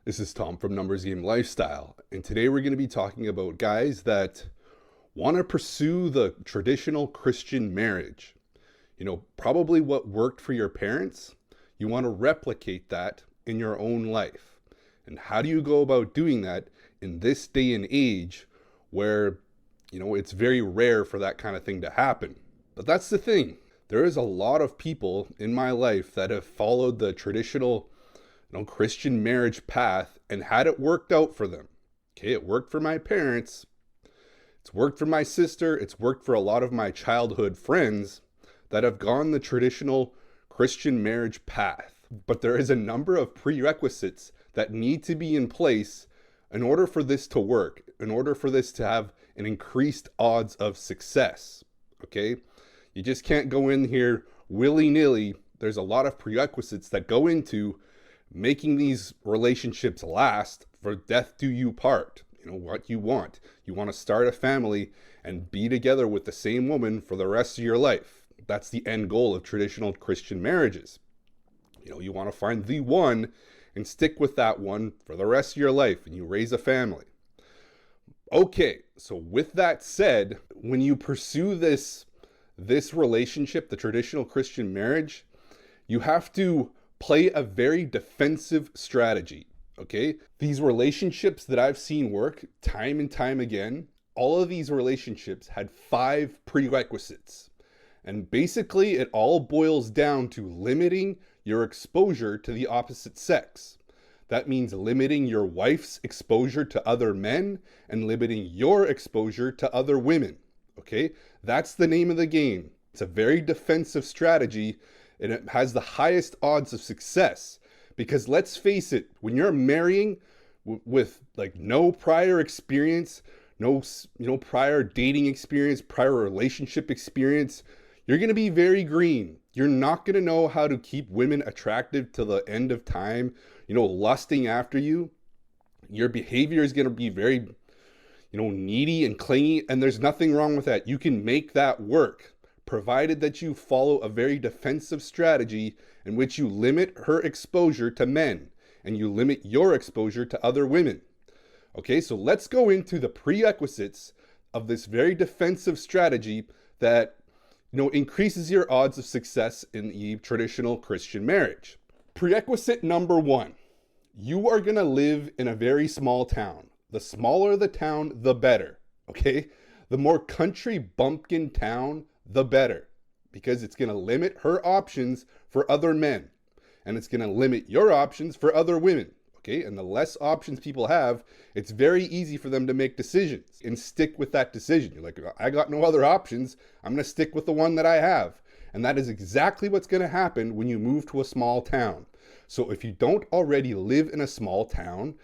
This is Tom from Numbers Game Lifestyle, and today we're going to be talking about guys that want to pursue the traditional Christian marriage. Probably what worked for your parents, you want to replicate that in your own life. And how do you go about doing that in this day and age where, it's very rare for that kind of thing to happen? But that's the thing. There is a lot of people in my life that have followed the traditional Christian marriage path and had it worked out for them. Okay, it worked for my parents. It's worked for my sister. It's worked for a lot of my childhood friends that have gone the traditional Christian marriage path. But there is a number of prerequisites that need to be in place in order for this to work, in order for this to have an increased odds of success. Okay, you just can't go in here willy-nilly. There's a lot of prerequisites that go into making these relationships last. For death do you part. What you want. You want to start a family and be together with the same woman for the rest of your life. That's the end goal of traditional Christian marriages. You want to find the one and stick with that one for the rest of your life, and you raise a family. Okay, so with that said, when you pursue this relationship, the traditional Christian marriage, you have to play a very defensive strategy, okay? These relationships that I've seen work time and time again, all of these relationships had 5 prerequisites. And basically, it all boils down to limiting your exposure to the opposite sex. That means limiting your wife's exposure to other men and limiting your exposure to other women, okay? That's the name of the game. It's a very defensive strategy, and it has the highest odds of success. Because let's face it, when you're marrying with no prior experience, no prior dating experience, prior relationship experience, you're going to be very green. You're not going to know how to keep women attractive till the end of time, lusting after you. Your behavior is going to be very, needy and clingy, and there's nothing wrong with that. You can make that work, provided that you follow a very defensive strategy in which you limit her exposure to men and you limit your exposure to other women. Okay, so let's go into the prerequisites of this very defensive strategy that increases your odds of success in the traditional Christian marriage. Prerequisite number 1, you are going to live in a very small town. The smaller the town, the better. Okay, the more country bumpkin town, the better, because it's going to limit her options for other men, and it's going to limit your options for other women. Okay, and the less options people have, it's very easy for them to make decisions and stick with that decision. You're like, I got no other options. I'm going to stick with the one that I have. And that is exactly what's going to happen when you move to a small town. So if you don't already live in a small town,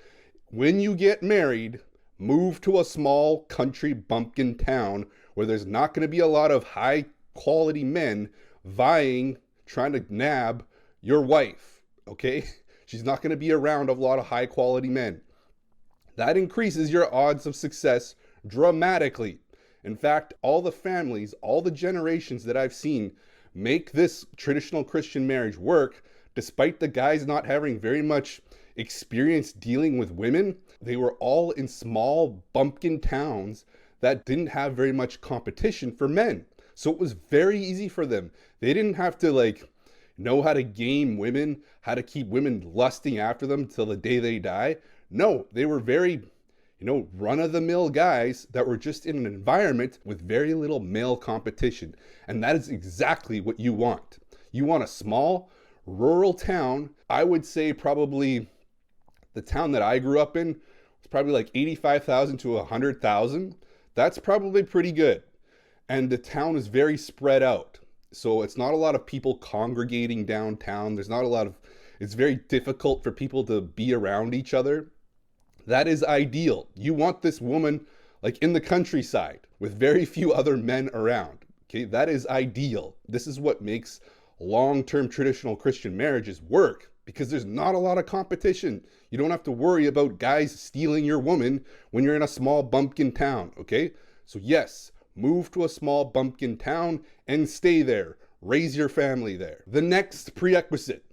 when you get married, move to a small country bumpkin town where there's not going to be a lot of high quality men trying to nab your wife, okay? She's not going to be around a lot of high quality men. That increases your odds of success dramatically. In fact, all the families, all the generations that I've seen make this traditional Christian marriage work, despite the guys not having very much experience dealing with women, they were all in small bumpkin towns that didn't have very much competition for men. So it was very easy for them. They didn't have to know how to game women, how to keep women lusting after them till the day they die. No, they were very, run-of-the-mill guys that were just in an environment with very little male competition. And that is exactly what you want. You want a small, rural town. I would say probably the town that I grew up in was probably 85,000 to 100,000. That's probably pretty good. And the town is very spread out. So it's not a lot of people congregating downtown. It's very difficult for people to be around each other. That is ideal. You want this woman in the countryside with very few other men around. Okay, that is ideal. This is what makes long-term traditional Christian marriages work, because there's not a lot of competition. You don't have to worry about guys stealing your woman when you're in a small bumpkin town, okay? So yes, move to a small bumpkin town and stay there. Raise your family there. The next prerequisite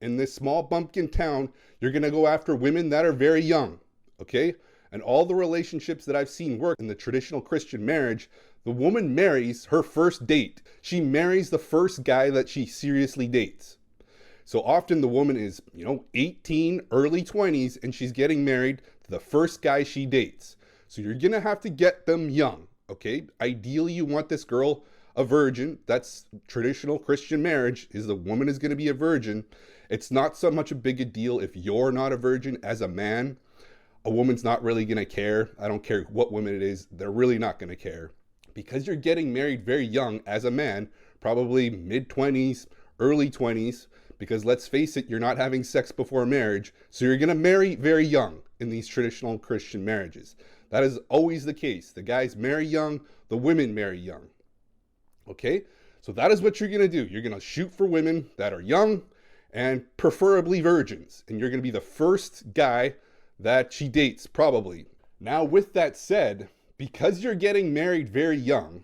in this small bumpkin town, you're going to go after women that are very young, okay? And all the relationships that I've seen work in the traditional Christian marriage, the woman marries her first date. She marries the first guy that she seriously dates. So often the woman is, 18, early 20s, and she's getting married to the first guy she dates. So you're going to have to get them young, okay? Ideally, you want this girl a virgin. That's traditional Christian marriage, is the woman is going to be a virgin. It's not so much a big a deal if you're not a virgin as a man. A woman's not really going to care. I don't care what woman it is. They're really not going to care. Because you're getting married very young as a man, probably mid-20s, early 20s, because let's face it, you're not having sex before marriage, so you're going to marry very young in these traditional Christian marriages. That is always the case. The guys marry young, the women marry young. Okay? So that is what you're going to do. You're going to shoot for women that are young and preferably virgins, and you're going to be the first guy that she dates, probably. Now, with that said, because you're getting married very young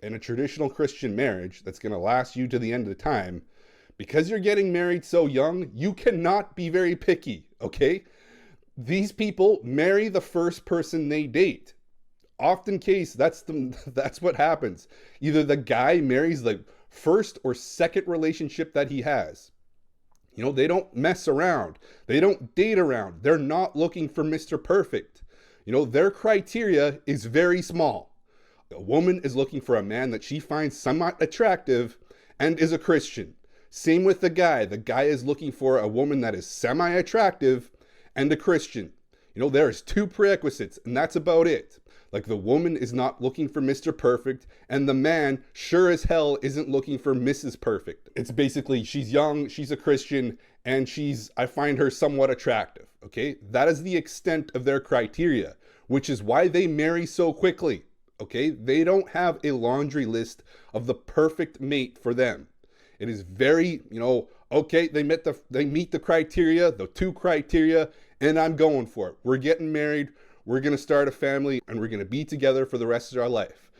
in a traditional Christian marriage that's going to last you to the end of the time, because you're getting married so young, you cannot be very picky, okay? These people marry the first person they date. Often case, that's what happens. Either the guy marries the first or second relationship that he has. They don't mess around. They don't date around. They're not looking for Mr. Perfect. Their criteria is very small. A woman is looking for a man that she finds somewhat attractive and is a Christian. Same with the guy. The guy is looking for a woman that is semi-attractive and a Christian. There's two prerequisites, and that's about it. Like, the woman is not looking for Mr. Perfect, and the man sure as hell isn't looking for Mrs. Perfect. It's basically, she's young, she's a Christian, and I find her somewhat attractive, okay? That is the extent of their criteria, which is why they marry so quickly, okay? They don't have a laundry list of the perfect mate for them. It is very, okay, they meet the criteria, the two criteria, and I'm going for it. We're getting married, we're going to start a family, and we're going to be together for the rest of our life.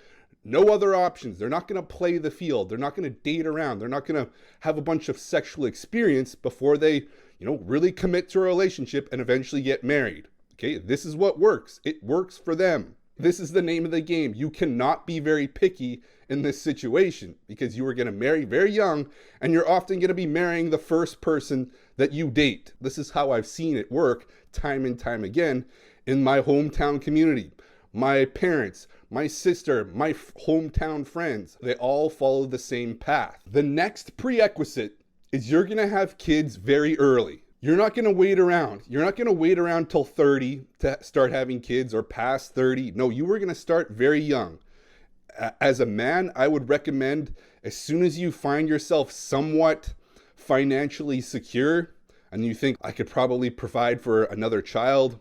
No other options. They're not going to play the field. They're not going to date around. They're not going to have a bunch of sexual experience before they, really commit to a relationship and eventually get married. Okay, this is what works. It works for them. This is the name of the game. You cannot be very picky in this situation because you are going to marry very young, and you're often going to be marrying the first person that you date. This is how I've seen it work time and time again in my hometown community. My parents, my sister, my hometown friends, they all follow the same path. The next prerequisite is you're going to have kids very early. You're not going to wait around. You're not going to wait around till 30 to start having kids or past 30. No, you are going to start very young. As a man, I would recommend as soon as you find yourself somewhat financially secure and you think I could probably provide for another child,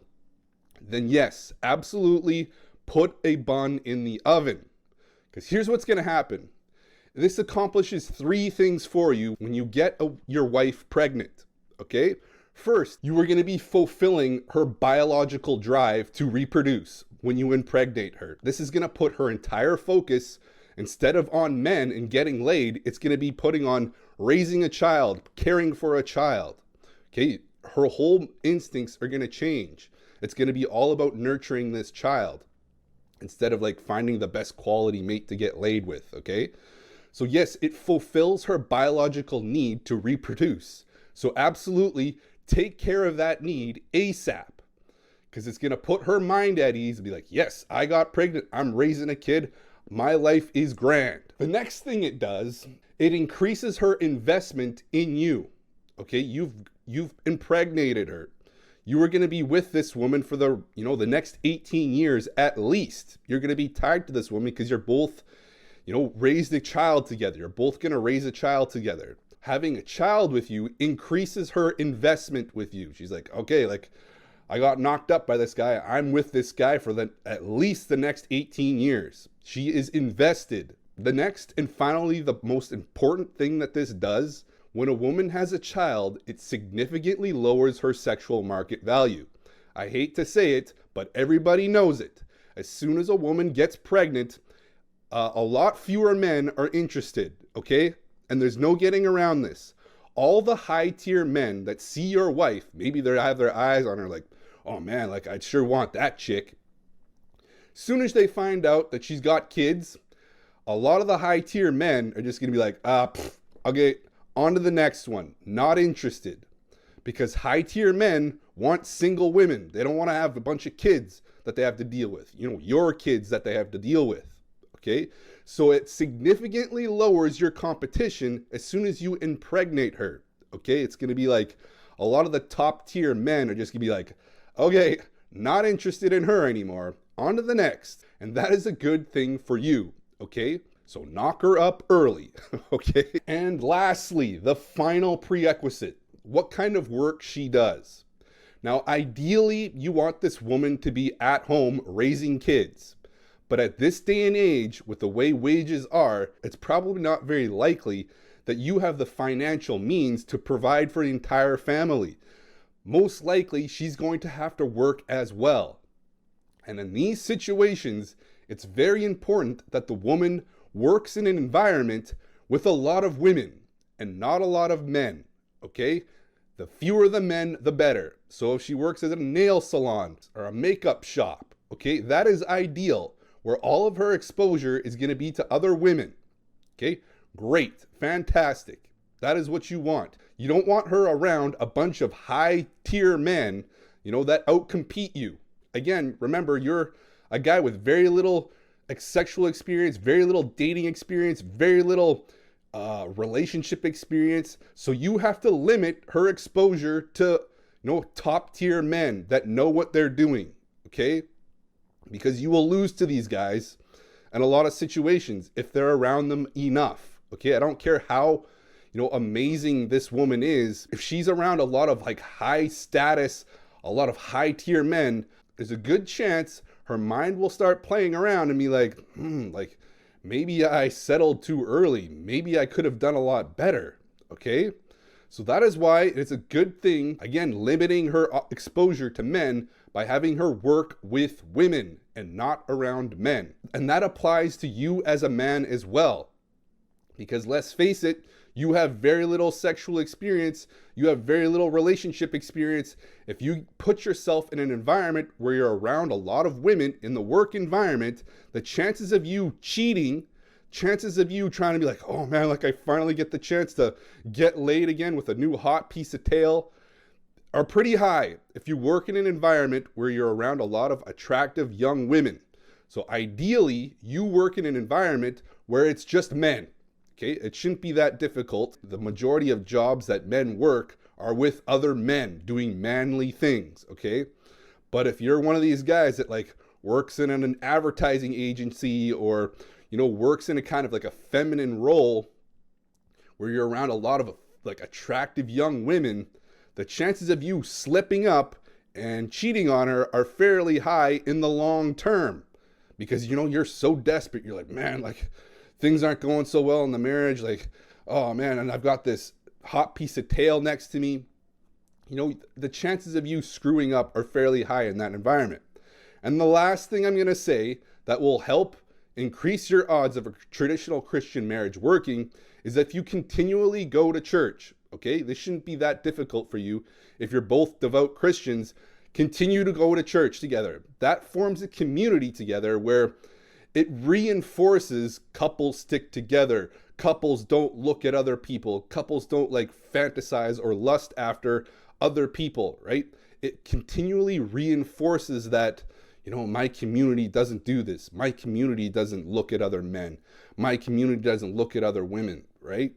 then yes, absolutely put a bun in the oven. Because here's what's going to happen. This accomplishes three things for you when you get your wife pregnant, okay? First, you are going to be fulfilling her biological drive to reproduce when you impregnate her. This is going to put her entire focus, instead of on men and getting laid, it's going to be putting on raising a child, caring for a child. Okay, her whole instincts are going to change. It's going to be all about nurturing this child instead of like finding the best quality mate to get laid with, okay? So yes, it fulfills her biological need to reproduce. So absolutely take care of that need ASAP, because it's going to put her mind at ease and be like, yes, I got pregnant. I'm raising a kid. My life is grand. The next thing it does, it increases her investment in you. Okay, you've impregnated her. You are going to be with this woman for the next 18 years at least. You're going to be tied to this woman because you're both, raised a child together. You're both going to raise a child together. Having a child with you increases her investment with you. She's like, okay, like I got knocked up by this guy. I'm with this guy for at least the next 18 years. She is invested. The next and finally the most important thing that this does, when a woman has a child, it significantly lowers her sexual market value. I hate to say it, but everybody knows it. As soon as a woman gets pregnant, a lot fewer men are interested, okay? And there's no getting around this. All the high tier men that see your wife, maybe they have their eyes on her like, oh man, like I'd sure want that chick. Soon as they find out that she's got kids, a lot of the high tier men are just going to be like, okay, on to the next one. Not interested. Because high tier men want single women. They don't want to have a bunch of kids that they have to deal with. You know, your kids that they have to deal with. Okay? So it significantly lowers your competition as soon as you impregnate her. Okay? It's going to be like a lot of the top tier men are just going to be like, okay, not interested in her anymore. On to the next. And that is a good thing for you. Okay? So knock her up early. Okay? And lastly, the final prerequisite. What kind of work she does. Now, ideally, you want this woman to be at home raising kids. But at this day and age, with the way wages are, it's probably not very likely that you have the financial means to provide for the entire family. Most likely, she's going to have to work as well. And in these situations, it's very important that the woman works in an environment with a lot of women and not a lot of men. Okay? The fewer the men, the better. So if she works at a nail salon or a makeup shop, okay, that is ideal, where all of her exposure is going to be to other women. Okay? Great. Fantastic. That is what you want. You don't want her around a bunch of high tier men, you know, that outcompete you. Again, remember, you're a guy with very little sexual experience, very little dating experience, very little relationship experience. So you have to limit her exposure to, you know, top tier men that know what they're doing. Okay? Because you will lose to these guys in a lot of situations if they're around them enough. Okay? I don't care how, you know, amazing this woman is. If she's around a lot of like high status, a lot of high tier men, there's a good chance her mind will start playing around and be like, like, maybe I settled too early. Maybe I could have done a lot better. Okay? So that is why it's a good thing, again, limiting her exposure to men by having her work with women and not around men. And that applies to you as a man as well. Because let's face it, you have very little sexual experience. You have very little relationship experience. If you put yourself in an environment where you're around a lot of women in the work environment, the chances of you cheating, chances of you trying to be like, oh man, like I finally get the chance to get laid again with a new hot piece of tail, are pretty high if you work in an environment where you're around a lot of attractive young women. So ideally, you work in an environment where it's just men. Okay, it shouldn't be that difficult. The majority of jobs that men work are with other men doing manly things, okay? But if you're one of these guys that like works in an advertising agency or, you know, works in a kind of like a feminine role where you're around a lot of like attractive young women, the chances of you slipping up and cheating on her are fairly high in the long term because, you know, you're so desperate. You're like, man, like, things aren't going so well in the marriage. Like, oh man, and I've got this hot piece of tail next to me. You know, the chances of you screwing up are fairly high in that environment. And the last thing I'm going to say that will help increase your odds of a traditional Christian marriage working is if you continually go to church. Okay, this shouldn't be that difficult for you. If you're both devout Christians, continue to go to church together. That forms a community together where it reinforces couples stick together. Couples don't look at other people. Couples don't like fantasize or lust after other people, right? It continually reinforces that, you know, my community doesn't do this. My community doesn't look at other men. My community doesn't look at other women, right?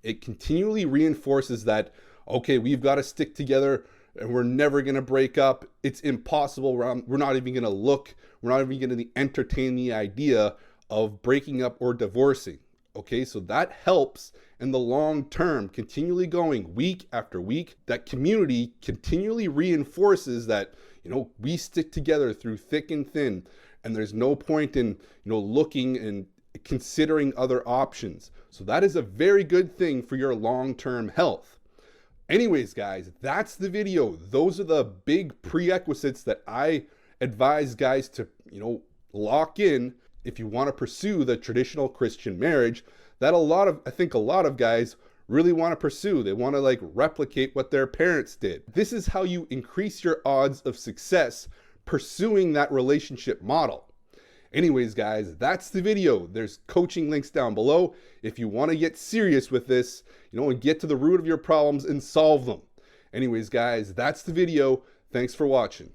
It continually reinforces that, okay, we've got to stick together and we're never going to break up. It's impossible. We're not even going to look. We're not even going to entertain the idea of breaking up or divorcing. Okay, so that helps in the long term, continually going week after week. That community continually reinforces that, you know, we stick together through thick and thin, and there's no point in, you know, looking and considering other options. So that is a very good thing for your long-term health. Anyways, guys, that's the video. Those are the big prerequisites that I advise guys to, you know, lock in if you want to pursue the traditional Christian marriage that I think a lot of guys really want to pursue. They want to like replicate what their parents did. This is how you increase your odds of success pursuing that relationship model. Anyways, guys, that's the video. There's coaching links down below if you want to get serious with this, and get to the root of your problems and solve them. Anyways, guys, that's the video. Thanks for watching.